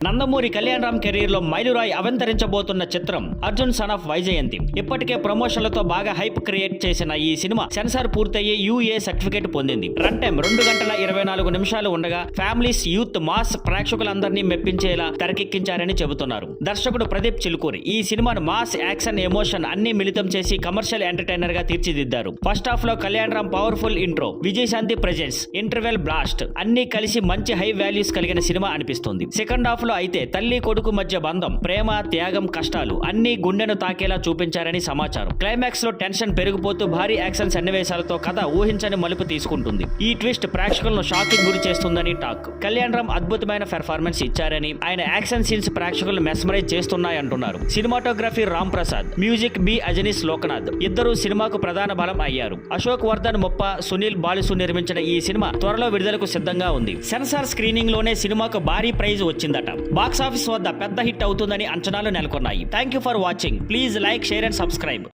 Nandamuri Kalyan Ram career లో మైలురాయి అవతరించబోతున్న చిత్రం అర్జున్ సన్ ఆఫ్ వైజయంతి. ఇప్పటికే ప్రమోషన్లతో బాగా హైప్ క్రియేట్ చేసిన ఈ సినిమా సెన్సార్ పూర్తయ్యి యూఏ సర్టిఫికేట్ పొందింది. రన్ టైం 2 గంటల 24 నిమిషాలు ఉండగా ఫ్యామిలీస్, యూత్, మాస్ ప్రేక్షకులందరినీ మెప్పించేలా తెరకెక్కించారని చెబుతున్నారు దర్శకుడు ప్రదీప్ చిలుకూరి. ఈ సినిమాను మాస్, యాక్షన్, ఎమోషన్ అన్ని మిళితం చేసి కమర్షియల్ ఎంటర్టైనర్ గా తీర్చిదిద్దారు. ఫస్ట్ హాఫ్ లో Kalyan Ram powerful intro, Vijayashanti presence, interval blast అన్ని కలిసి మంచి హై వాల్యూస్ కలిగిన సినిమా అనిపిస్తుంది. సెకండ్ హాఫ్ లో అయితే తల్లి కొడుకు మధ్య బంధం, ప్రేమ, త్యాగం, కష్టాలు అన్ని గుండెను తాకేలా చూపించారని సమాచారం. క్లైమాక్స్ లో టెన్షన్ పెరిగిపోతూ భారీ యాక్షన్ సన్నివేశాలతో కథ ఊహించని మలుపు తీసుకుంటుంది. ఈ ట్విస్ట్ ప్రేక్షకులను షాకింగ్ గురి చేస్తుందని టాక్. కళ్యాణ్ రామ్ అద్భుతమైన పెర్ఫార్మెన్స్ ఇచ్చారని, ఆయన యాక్షన్ సీన్స్ ప్రేక్షకులను మెస్మరైజ్ చేస్తున్నాయంటున్నారు. Cinematography Ram Prasad, music B Ajaneesh Loknath ఇద్దరు సినిమాకు ప్రధాన బలం అయ్యారు. అశోక్ వర్ధన్ మొప్ప, సునీల్ బాలిసు నిర్మించిన ఈ సినిమా త్వరలో విడుదలకు సిద్ధంగా ఉంది. సెన్సార్ స్క్రీనింగ్ లోనే సినిమాకు భారీ ప్రైజ్ వచ్చిందట. బాక్సాఫీస్ వద్ద పెద్ద హిట్ అవుతుందని అంచనాలు నెలకొన్నాయి. Thank you for watching. Please like, share and subscribe.